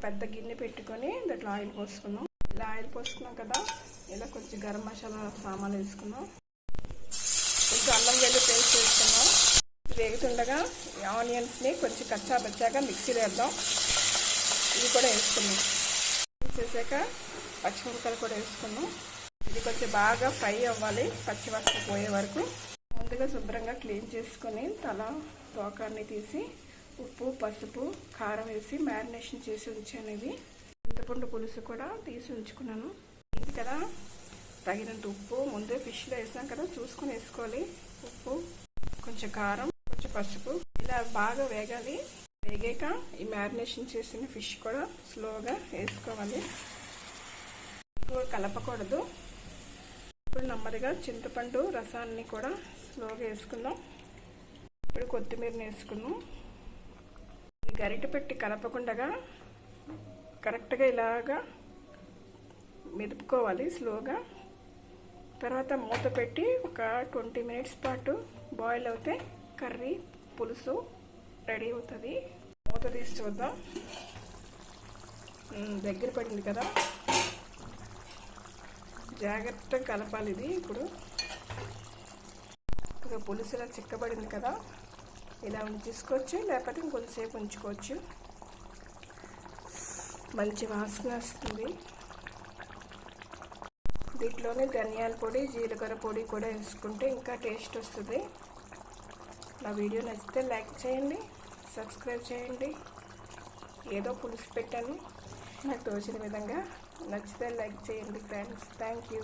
పెద్ద గిన్నె పెట్టుకొని దాంట్లో ఆయిల్ పోసుకున్నాం. ఇలా ఆయిల్ పోసుకున్నాం కదా, ఇలా కొంచెం గరం మసాలా సామాన్లు వేసుకున్నాం. కొంచెం అల్లం వెల్లుల్లి పేస్ట్ వేసుకున్నాం. వేగుతుండగా ఆనియన్స్ని కొంచెం కచ్చా పచ్చాగా మిక్సీలో వేద్దాం. ఇవి కూడా వేసుకున్నాం. చేసాక పచ్చిమిరపకాయలు కూడా వేసుకున్నాం. ఇది కొంచెం బాగా ఫ్రై అవ్వాలి, పచ్చివాసన పోయే వరకు. ముందుగా శుభ్రంగా క్లీన్ చేసుకొని తోకాన్ని తీసి ఉప్పు, పసుపు, కారం వేసి మ్యారినేషన్ చేసి ఉంచాను. ఇది చింతపండు పులుసు కూడా తీసి ఉంచుకున్నాను. ఇది కదా తగినంత ఉప్పు ముందే ఫిష్లో వేసాం కదా, చూసుకొని వేసుకోవాలి. ఉప్పు, కొంచెం కారం, కొంచెం పసుపు. ఇలా బాగా వేగాలి. వేగాక ఈ మ్యారినేషన్ చేసిన ఫిష్ కూడా స్లోగా వేసుకోవాలి. ఎక్కువ కలపకూడదు. ఇప్పుడు నెమ్మదిగా చింతపండు రసాన్ని కూడా స్లోగా వేసుకుందాం. ఇప్పుడు కొత్తిమీరని వేసుకుందాం. గరిటె పెట్టి కలపకుండా కరెక్ట్గా ఇలాగా మెదుపుకోవాలి స్లోగా. తర్వాత మూత పెట్టి ఒక 20 మినిట్స్ పాటు బాయిల్ అవుతే కర్రీ పులుసు రెడీ అవుతుంది. మూత తీసి చూద్దాం. దగ్గర పడింది కదా, జాగ్రత్తగా కలపాలి. ఇది ఇప్పుడు పులుసు ఇలా చిక్కబడింది కదా, ఇలా ఉంచేసుకోవచ్చు, లేకపోతే ఇంకొంచెంసేపు ఉంచుకోవచ్చు. మంచి వాసన వస్తుంది. దీంట్లోనే ధనియాల పొడి, జీలకర్ర పొడి కూడా వేసుకుంటే ఇంకా టేస్ట్ వస్తుంది. నా వీడియో నచ్చితే లైక్ చేయండి, సబ్స్క్రైబ్ చేయండి. ఏదో పులుసు పెట్టాను, నాకు తోచిన విధంగా. నచ్చితే లైక్ చేయండి ఫ్రెండ్స్. Thank you.